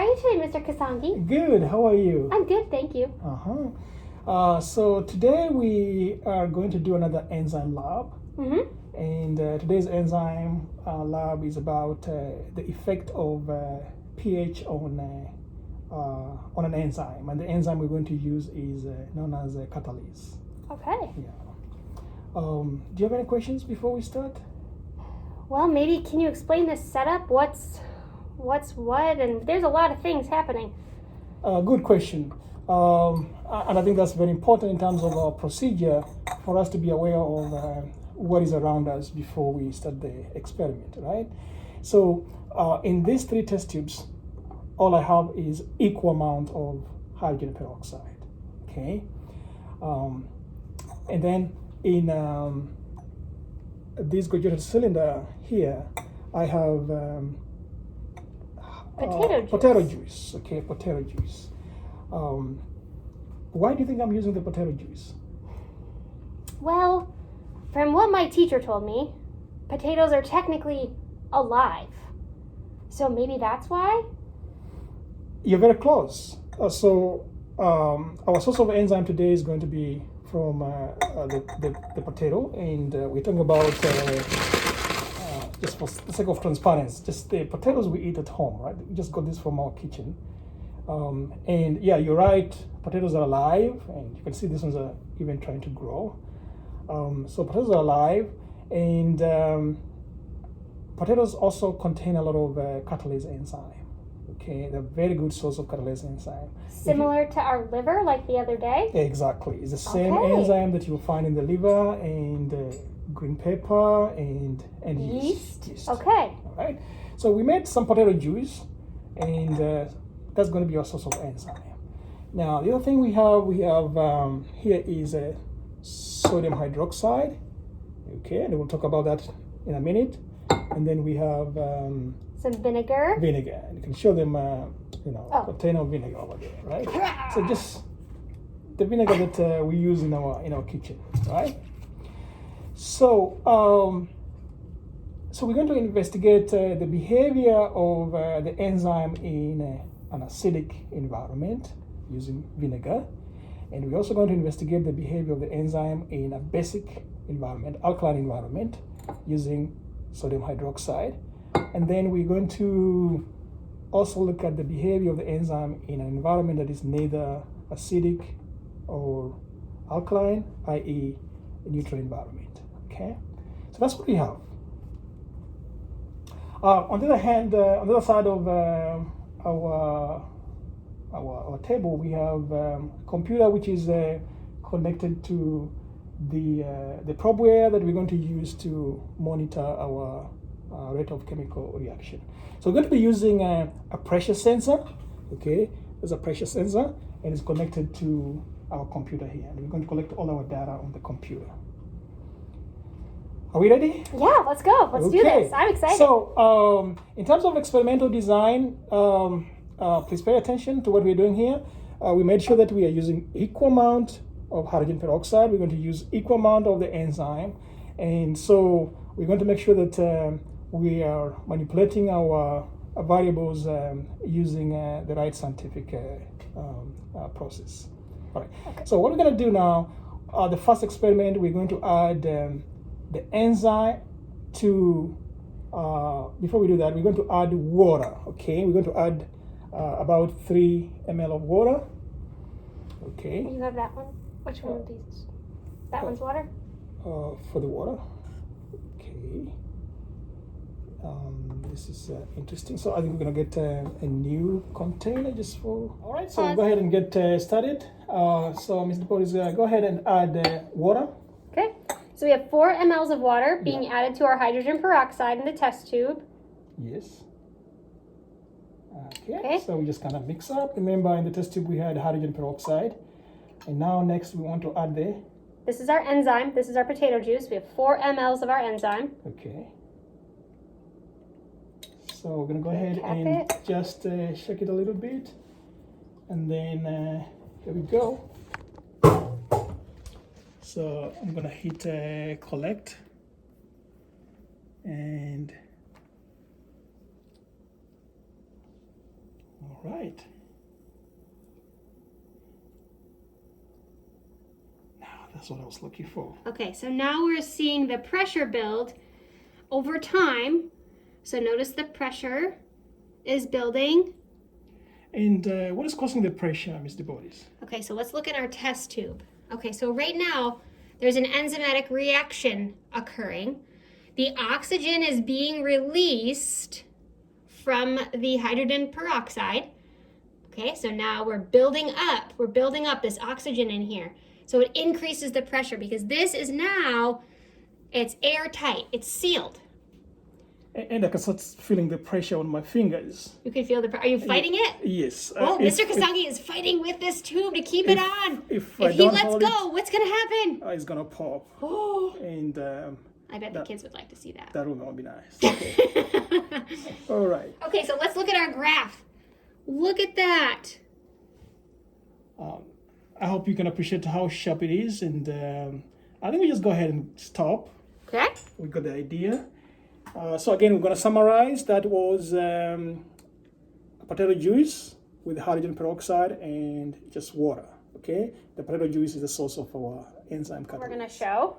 are you today, Mr. Kasangi? Good. How are you? I'm good, thank you. So today we are going to do another enzyme lab. Mm-hmm. And today's enzyme lab is about the effect of pH on an enzyme. And the enzyme we're going to use is known as catalase. Okay. Yeah. Do you have any questions before we start? Well, maybe can you explain this setup? What's what? And there's a lot of things happening. Good question. And I think that's very important in terms of our procedure for us to be aware of what is around us before we start the experiment, right? So in these three test tubes, all I have is equal amount of hydrogen peroxide, okay? And then in this graduated cylinder here, I have potato juice, okay, potato juice. Why do you think I'm using the potato juice? Well, from what my teacher told me, potatoes are technically alive. So maybe that's why? You're very close. Our source of enzyme today is going to be from the potato, and we're talking about, just for the sake of transparency, just the potatoes we eat at home, right? We just got this from our kitchen. And yeah, you're right, potatoes are alive, and you can see these ones are even trying to grow. So potatoes are alive, and potatoes also contain a lot of catalase enzyme. Okay, they're a very good source of catalase enzyme. Similar to our liver, like the other day? Exactly. It's the same enzyme that you'll find in the liver and green pepper and yeast. Okay. All right. So we made some potato juice, and that's going to be our source of enzyme. Now, the other thing we have here is sodium hydroxide. Okay, and we'll talk about that in a minute. And then we have some vinegar. Vinegar. You can show them, container of vinegar over there, right? So just the vinegar that we use in our kitchen, right? So we're going to investigate the behavior of the enzyme in an acidic environment using vinegar, and we're also going to investigate the behavior of the enzyme in a basic environment, alkaline environment, using sodium hydroxide. And then we're going to also look at the behavior of the enzyme in an environment that is neither acidic or alkaline, i.e. a neutral environment, okay? So that's what we have. On the other hand, on the other side of our table, we have a computer which is connected to the probeware that we're going to use to monitor our rate of chemical reaction. So we're going to be using a pressure sensor, okay? There's a pressure sensor, and it's connected to our computer here. And we're going to collect all our data on the computer. Are we ready? Yeah, let's go. Let's do this. I'm excited. So in terms of experimental design, please pay attention to what we're doing here. We made sure that we are using equal amount of hydrogen peroxide. We're going to use equal amount of the enzyme. And so we're going to make sure that we are manipulating our variables using the right scientific process. All right. Okay. So what we're going to do now, the first experiment, we're going to add the enzyme to, before we do that, we're going to add water, okay? We're going to add about 3 ml of water, okay? You have that one? Which one of these? That one's water? For the water, okay. This is interesting. So I think we're gonna get a new container just for. All right. So we'll go ahead and get started. So Mr. Polis, go ahead and add water. Okay. So we have 4 mLs of water being added to our hydrogen peroxide in the test tube. Yes. Okay. So we just kind of mix up. Remember, in the test tube we had hydrogen peroxide, and now next we want to add the. This is our enzyme. This is our potato juice. We have 4 mLs of our enzyme. Okay. So we're gonna go ahead and just shake it a little bit, and then here we go. So I'm gonna hit collect, and all right. Now that's what I was looking for. Okay, so now we're seeing the pressure build over time. So notice the pressure is building. And what is causing the pressure, Mr. Boris? Okay, so let's look at our test tube. Okay, so right now there's an enzymatic reaction occurring. The oxygen is being released from the hydrogen peroxide. Okay, so now we're building up this oxygen in here. So it increases the pressure because this is now, it's airtight, it's sealed. And I can start feeling the pressure on my fingers. You can feel are you fighting it? Yes. Oh, Mr. Kasagi is fighting with this tube to keep it on. If he lets go, what's gonna happen? It's gonna pop. Oh. And I bet the kids would like to see that. that will not be nice. Okay. All right. Okay, so let's look at our graph. Look at that. I hope you can appreciate how sharp it is, and I think we just go ahead and stop. Okay. We got the idea. So again, we're going to summarize. That was potato juice with hydrogen peroxide and just water. Okay, the potato juice is the source of our enzyme catalyst. We're gonna show.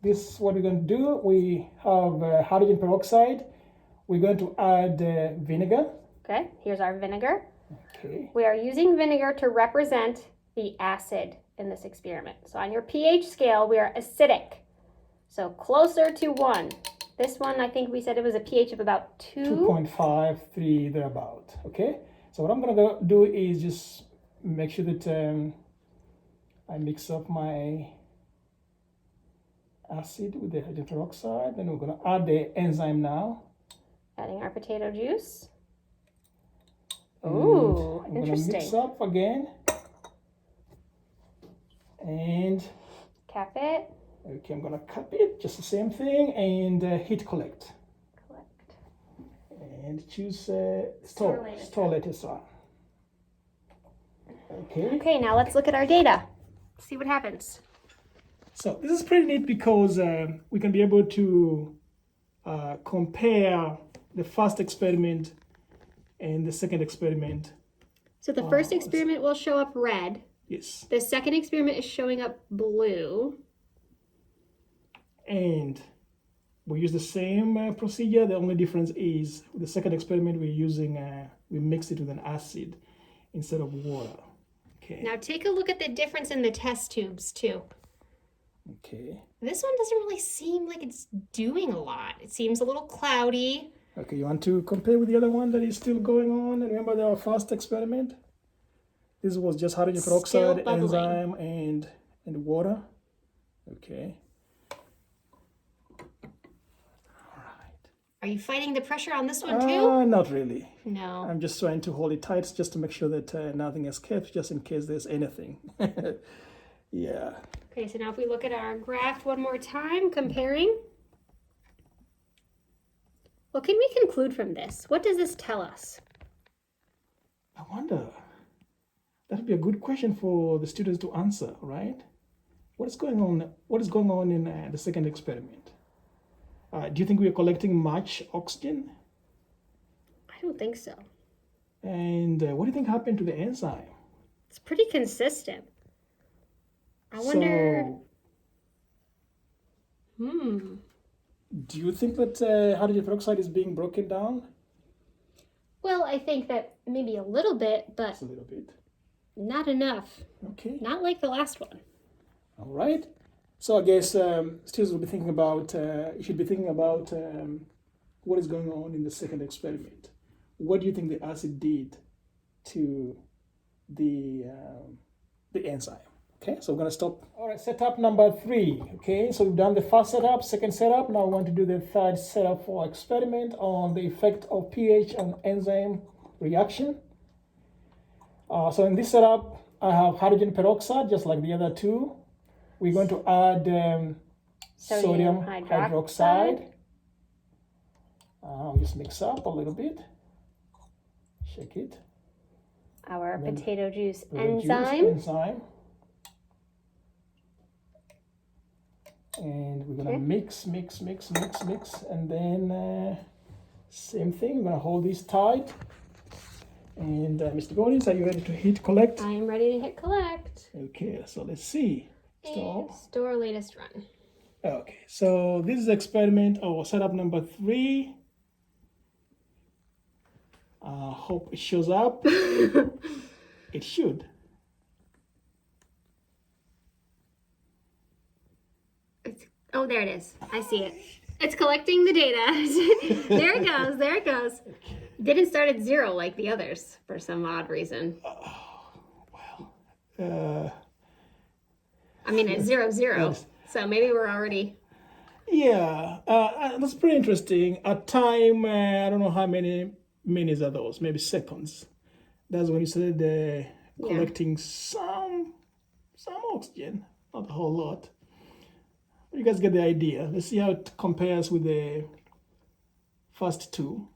This is what we're going to do. We have hydrogen peroxide. We're going to add vinegar. Okay, here's our vinegar. Okay. We are using vinegar to represent the acid in this experiment. So on your pH scale, we are acidic. So closer to 1. This one, I think we said it was a pH of about 2. 2.5, 3, thereabout. Okay. So what I'm going to do is just make sure that I mix up my acid with the hydrogen peroxide. Then we're going to add the enzyme now. Adding our potato juice. And Ooh, I'm interesting. Gonna mix up again. And Cap it. okay, I'm gonna cup it, just the same thing, and hit collect. Collect. And choose store latest one. Okay. Okay, now let's look at our data. See what happens. So this is pretty neat because we can be able to compare the first experiment and the second experiment. So the first experiment will show up red. Yes. The second experiment is showing up blue. And we use the same procedure. The only difference is with the second experiment we're using, we mixed it with an acid instead of water. Okay. Now take a look at the difference in the test tubes too. Okay. This one doesn't really seem like it's doing a lot. It seems a little cloudy. Okay, you want to compare with the other one that is still going on? And remember our first experiment? This was just hydrogen peroxide, enzyme, and water. Okay. Are you fighting the pressure on this one too? Not really. No. I'm just trying to hold it tight just to make sure that nothing escapes, just in case there's anything. Yeah. Okay, so now if we look at our graph one more time, comparing. What can we conclude from this? What does this tell us? I wonder. That would be a good question for the students to answer, right? What is going on? What is going on in the second experiment? Do you think we are collecting much oxygen? I don't think so. And what do you think happened to the enzyme? It's pretty consistent. I wonder. Do you think that hydrogen peroxide is being broken down? Well, I think that maybe a little bit, but Just a little bit. not enough. Okay. Not like the last one. All right. So I guess students will be thinking about, you should be thinking about what is going on in the second experiment. What do you think the acid did to the enzyme? Okay, so we're going to stop. All right, setup number 3. Okay, so we've done the first setup, second setup. Now we want to do the third setup for experiment on the effect of pH on enzyme reaction. So in this setup, I have hydrogen peroxide, just like the other two. We're going to add sodium hydroxide. Just mix up a little bit. Shake it. Our potato juice enzyme. enzyme. And we're gonna mix, and then same thing. We're gonna hold this tight. And Mr. Goldings, are you ready to hit collect? I am ready to hit collect. Okay, so let's see. And store latest run. Okay, so this is experiment or setup number 3. Hope it shows up. It should. Oh, there it is. I see it. It's collecting the data. There it goes. There it goes. Didn't start at 0 like the others for some odd reason. I mean, at 0, 0. So maybe we're already. Yeah, that's pretty interesting. At time, I don't know how many minutes are those, maybe seconds. That's when you started collecting some oxygen, not a whole lot. You guys get the idea. Let's see how it compares with the first 2.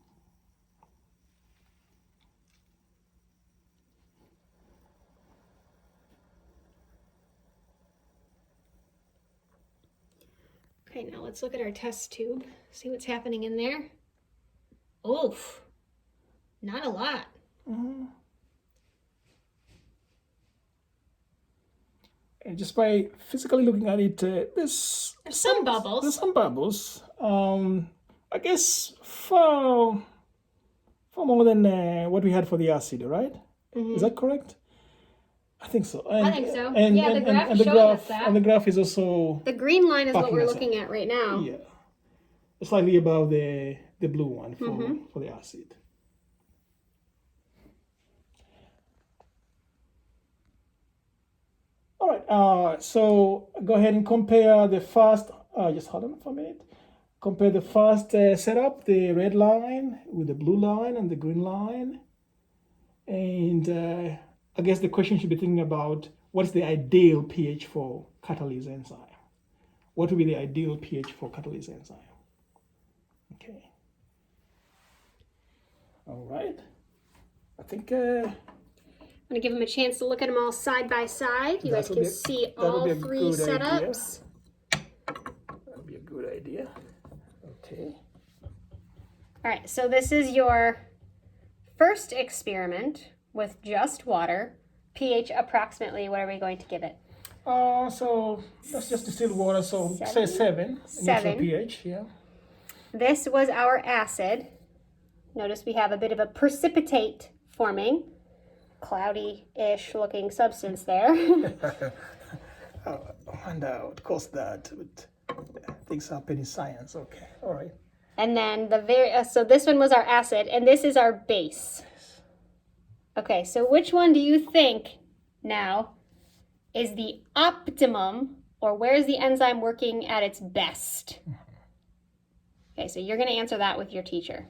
Okay, now let's look at our test tube, see what's happening in there. Oof, not a lot. And just by physically looking at it, there's some bubbles. There's some bubbles. I guess for more than what we had for the acid, right? Is that correct? I think so. And, I think so. Yeah, the graph is showing us that. And the graph is also The green line is what backing we're us up. looking at right now. Yeah, slightly above the blue one for the acid. All right. So go ahead and compare the first. Just hold on for a minute. Compare the first setup, the red line with the blue line and the green line. And I guess the question should be thinking about what's the ideal pH for catalase enzyme. What would be the ideal pH for catalase enzyme? Okay. All right. I think I'm gonna give them a chance to look at them all side by side. You guys can see all 3 setups. That would be a good idea. Okay. All right, so this is your first experiment with just water. pH approximately, what are we going to give it? So that's just distilled water, so say 7. 7. Neutral pH, yeah. This was our acid. Notice we have a bit of a precipitate forming. Cloudy-ish looking substance there. I wonder what caused that, but things happen in science. Okay, all right. And then so this one was our acid, and this is our base. Okay, so which one do you think now is the optimum, or where's the enzyme working at its best? Okay, so you're going to answer that with your teacher.